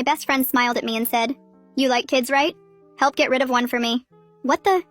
My best friend smiled at me and said, "You like kids, right? Help get rid of one for me." What do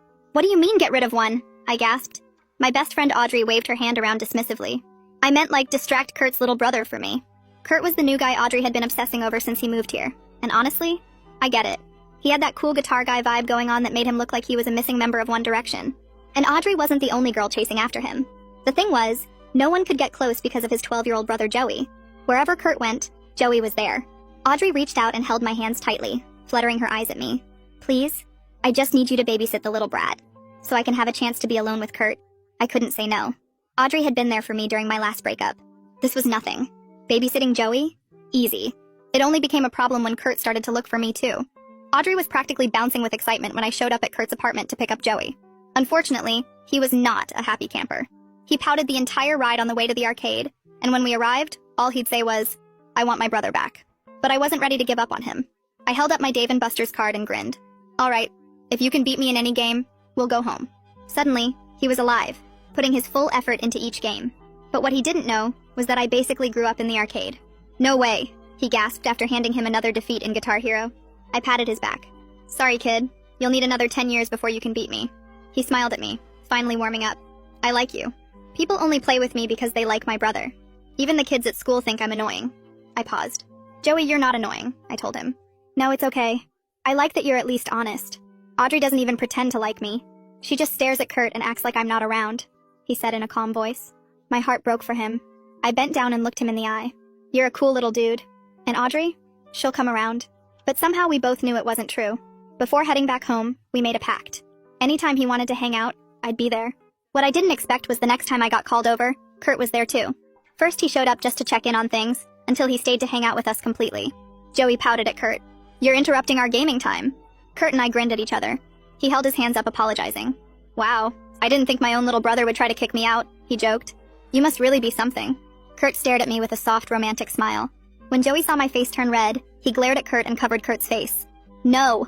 you mean get rid of one? I gasped. My best friend Audrey waved her hand around dismissively. I meant like distract Kurt's little brother for me. Kurt was the new guy Audrey had been obsessing over since he moved here. And honestly, I get it. He had that cool guitar guy vibe going on that made him look like he was a missing member of One Direction. And Audrey wasn't the only girl chasing after him. The thing was, no one could get close because of his 12-year-old brother Joey. Wherever Kurt went, Joey was there. Audrey reached out and held my hands tightly, fluttering her eyes at me. "Please, I just need you to babysit the little brat, so I can have a chance to be alone with Kurt." I couldn't say no. Audrey had been there for me during my last breakup. This was nothing. Babysitting Joey? Easy. It only became a problem when Kurt started to look for me too. Audrey was practically bouncing with excitement when I showed up at Kurt's apartment to pick up Joey. Unfortunately, he was not a happy camper. He pouted the entire ride on the way to the arcade, and when we arrived, all he'd say was, "I want my brother back." But I wasn't ready to give up on him. I held up my Dave & Buster's card and grinned. "All right, if you can beat me in any game, we'll go home." Suddenly, he was alive, putting his full effort into each game. But what he didn't know was that I basically grew up in the arcade. "No way," he gasped after handing him another defeat in Guitar Hero. I patted his back. "Sorry, kid. You'll need another 10 years before you can beat me." He smiled at me, finally warming up. "I like you. People only play with me because they like my brother. Even the kids at school think I'm annoying." I paused. "Joey, you're not annoying," I told him. "No, it's okay. I like that you're at least honest. Audrey doesn't even pretend to like me. She just stares at Kurt and acts like I'm not around," he said in a calm voice. My heart broke for him. I bent down and looked him in the eye. "You're a cool little dude. And Audrey? She'll come around." But somehow we both knew it wasn't true. Before heading back home, we made a pact. Anytime he wanted to hang out, I'd be there. What I didn't expect was the next time I got called over, Kurt was there too. First he showed up just to check in on things, until he stayed to hang out with us completely. Joey pouted at Kurt. "You're interrupting our gaming time." Kurt and I grinned at each other. He held his hands up apologizing. "Wow, I didn't think my own little brother would try to kick me out," he joked. "You must really be something." Kurt stared at me with a soft, romantic smile. When Joey saw my face turn red, he glared at Kurt and covered Kurt's face. No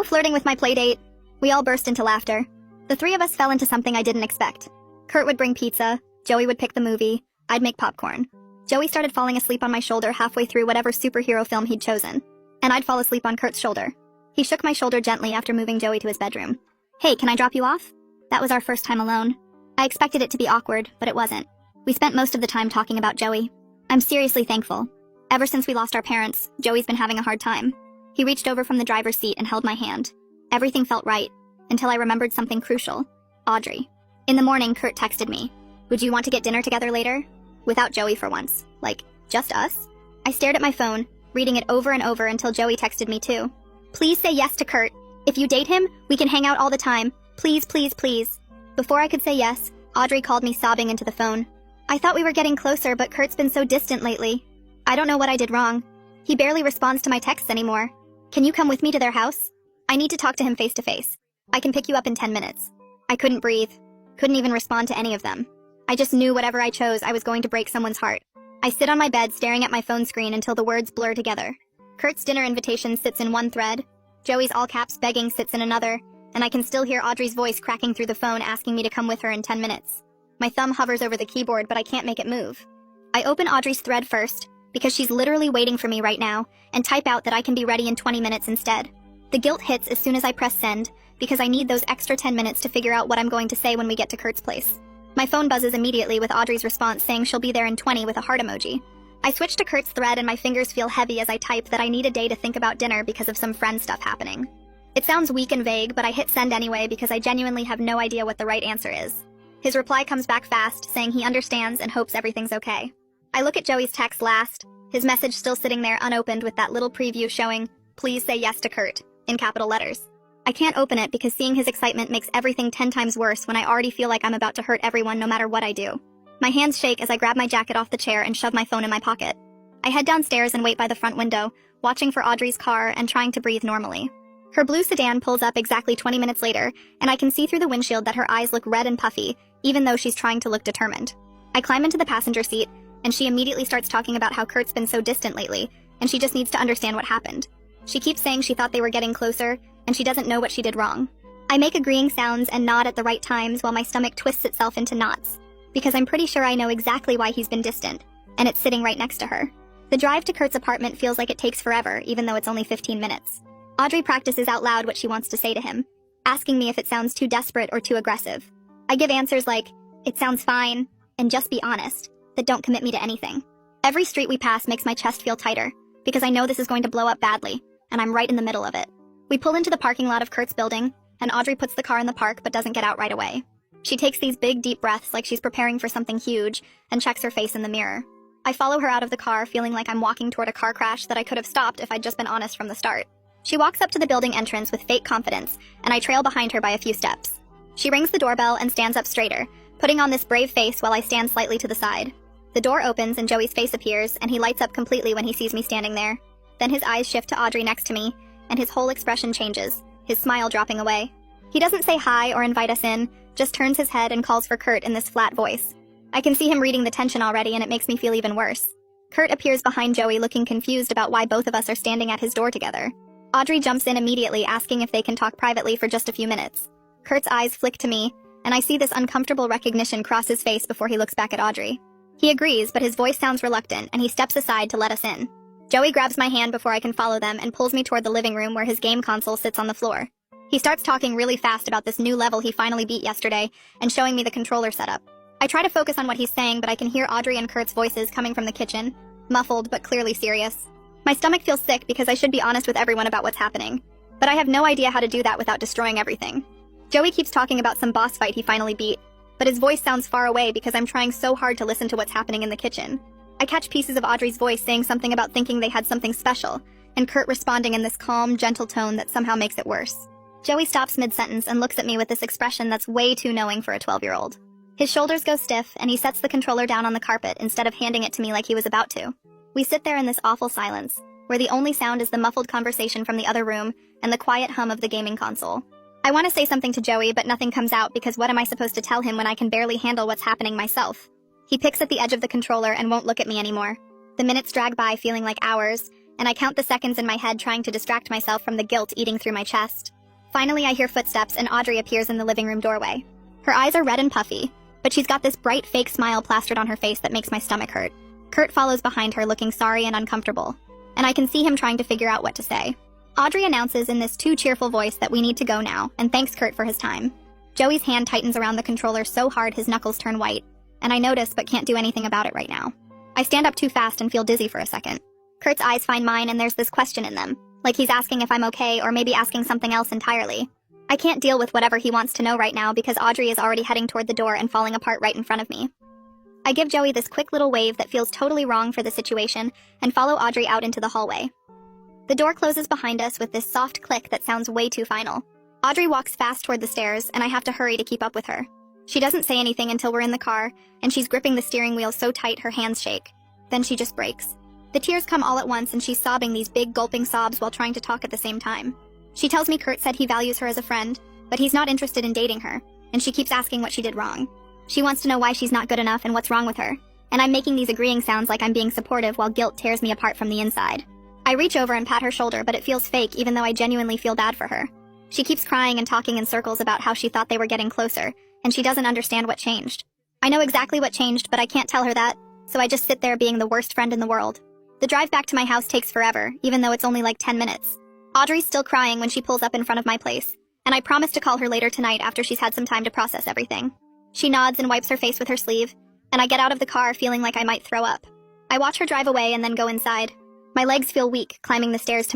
flirting with my playdate." We all burst into laughter. The three of us fell into something I didn't expect. Kurt would bring pizza, Joey would pick the movie, I'd make popcorn. Joey started falling asleep on my shoulder halfway through whatever superhero film he'd chosen, and I'd fall asleep on Kurt's shoulder. He shook my shoulder gently after moving Joey to his bedroom. "Hey, can I drop you off?" That was our first time alone. I expected it to be awkward, but it wasn't. We spent most of the time talking about Joey. I'm seriously thankful. Ever since we lost our parents, Joey's been having a hard time. He reached over from the driver's seat and held my hand. Everything felt right, until I remembered something crucial. Audrey. In the morning, Kurt texted me. "Would you want to get dinner together later?" Without Joey for once. Like, just us? I stared at my phone, reading it over and over until Joey texted me too. "Please say yes to Kurt. If you date him, we can hang out all the time. Please, please, please." Before I could say yes, Audrey called me sobbing into the phone. "I thought we were getting closer, but Kurt's been so distant lately. I don't know what I did wrong. He barely responds to my texts anymore. Can you come with me to their house? I need to talk to him face to face. I can pick you up in 10 minutes. I couldn't breathe. Couldn't even respond to any of them. I just knew whatever I chose, I was going to break someone's heart. I sit on my bed staring at my phone screen until the words blur together. Kurt's dinner invitation sits in one thread. Joey's all caps begging sits in another, and I can still hear Audrey's voice cracking through the phone asking me to come with her in 10 minutes. My thumb hovers over the keyboard, but I can't make it move. I open Audrey's thread first, because she's literally waiting for me right now, and type out that I can be ready in 20 minutes instead. The guilt hits as soon as I press send, because I need those extra 10 minutes to figure out what I'm going to say when we get to Kurt's place. My phone buzzes immediately with Audrey's response saying she'll be there in 20 with a heart emoji. I switch to Kurt's thread and my fingers feel heavy as I type that I need a day to think about dinner because of some friend stuff happening. It sounds weak and vague, but I hit send anyway because I genuinely have no idea what the right answer is. His reply comes back fast, saying he understands and hopes everything's okay. I look at Joey's text last, his message still sitting there unopened with that little preview showing, "Please say yes to Kurt," in capital letters. I can't open it because seeing his excitement makes everything 10 times worse when I already feel like I'm about to hurt everyone no matter what I do. My hands shake as I grab my jacket off the chair and shove my phone in my pocket. I head downstairs and wait by the front window, watching for Audrey's car and trying to breathe normally. Her blue sedan pulls up exactly 20 minutes later, and I can see through the windshield that her eyes look red and puffy, even though she's trying to look determined. I climb into the passenger seat, and she immediately starts talking about how Kurt's been so distant lately, and she just needs to understand what happened. She keeps saying she thought they were getting closer, and she doesn't know what she did wrong. I make agreeing sounds and nod at the right times while my stomach twists itself into knots, because I'm pretty sure I know exactly why he's been distant, and it's sitting right next to her. The drive to Kurt's apartment feels like it takes forever, even though it's only 15 minutes. Audrey practices out loud what she wants to say to him, asking me if it sounds too desperate or too aggressive. I give answers like, "It sounds fine," and "just be honest," that don't commit me to anything. Every street we pass makes my chest feel tighter, because I know this is going to blow up badly, and I'm right in the middle of it. We pull into the parking lot of Kurt's building, and Audrey puts the car in the park but doesn't get out right away. She takes these big, deep breaths like she's preparing for something huge, and checks her face in the mirror. I follow her out of the car, feeling like I'm walking toward a car crash that I could have stopped if I'd just been honest from the start. She walks up to the building entrance with fake confidence, and I trail behind her by a few steps. She rings the doorbell and stands up straighter, putting on this brave face while I stand slightly to the side. The door opens and Joey's face appears, and he lights up completely when he sees me standing there. Then his eyes shift to Audrey next to me, and his whole expression changes, his smile dropping away. He doesn't say hi or invite us in, just turns his head and calls for Kurt in this flat voice. I can see him reading the tension already, and it makes me feel even worse. Kurt appears behind Joey, looking confused about why both of us are standing at his door together. Audrey jumps in immediately, asking if they can talk privately for just a few minutes. Kurt's eyes flick to me, and I see this uncomfortable recognition cross his face before he looks back at Audrey. He agrees, but his voice sounds reluctant, and he steps aside to let us in. Joey grabs my hand before I can follow them and pulls me toward the living room where his game console sits on the floor. He starts talking really fast about this new level he finally beat yesterday and showing me the controller setup. I try to focus on what he's saying, but I can hear Audrey and Kurt's voices coming from the kitchen, muffled but clearly serious. My stomach feels sick because I should be honest with everyone about what's happening, but I have no idea how to do that without destroying everything. Joey keeps talking about some boss fight he finally beat, but his voice sounds far away because I'm trying so hard to listen to what's happening in the kitchen. I catch pieces of Audrey's voice saying something about thinking they had something special, and Kurt responding in this calm, gentle tone that somehow makes it worse. Joey stops mid-sentence and looks at me with this expression that's way too knowing for a 12-year-old. His shoulders go stiff, and he sets the controller down on the carpet instead of handing it to me like he was about to. We sit there in this awful silence, where the only sound is the muffled conversation from the other room and the quiet hum of the gaming console. I want to say something to Joey, but nothing comes out because what am I supposed to tell him when I can barely handle what's happening myself? He picks at the edge of the controller and won't look at me anymore. The minutes drag by feeling like hours, and I count the seconds in my head trying to distract myself from the guilt eating through my chest. Finally, I hear footsteps and Audrey appears in the living room doorway. Her eyes are red and puffy, but she's got this bright fake smile plastered on her face that makes my stomach hurt. Kurt follows behind her looking sorry and uncomfortable, and I can see him trying to figure out what to say. Audrey announces in this too cheerful voice that we need to go now, and thanks Kurt for his time. Joey's hand tightens around the controller so hard his knuckles turn white, and I notice but can't do anything about it right now. I stand up too fast and feel dizzy for a second. Kurt's eyes find mine and there's this question in them, like he's asking if I'm okay or maybe asking something else entirely. I can't deal with whatever he wants to know right now because Audrey is already heading toward the door and falling apart right in front of me. I give Joey this quick little wave that feels totally wrong for the situation and follow Audrey out into the hallway. The door closes behind us with this soft click that sounds way too final. Audrey walks fast toward the stairs, and I have to hurry to keep up with her. She doesn't say anything until we're in the car, and she's gripping the steering wheel so tight her hands shake. Then she just breaks. The tears come all at once, and she's sobbing these big gulping sobs while trying to talk at the same time. She tells me Kurt said he values her as a friend, but he's not interested in dating her, and she keeps asking what she did wrong. She wants to know why she's not good enough and what's wrong with her, and I'm making these agreeing sounds like I'm being supportive while guilt tears me apart from the inside. I reach over and pat her shoulder, but it feels fake even though I genuinely feel bad for her. She keeps crying and talking in circles about how she thought they were getting closer, and she doesn't understand what changed. I know exactly what changed, but I can't tell her that, so I just sit there being the worst friend in the world. The drive back to my house takes forever, even though it's only like 10 minutes. Audrey's still crying when she pulls up in front of my place, and I promise to call her later tonight after she's had some time to process everything. She nods and wipes her face with her sleeve, and I get out of the car feeling like I might throw up. I watch her drive away and then go inside. My legs feel weak climbing the stairs to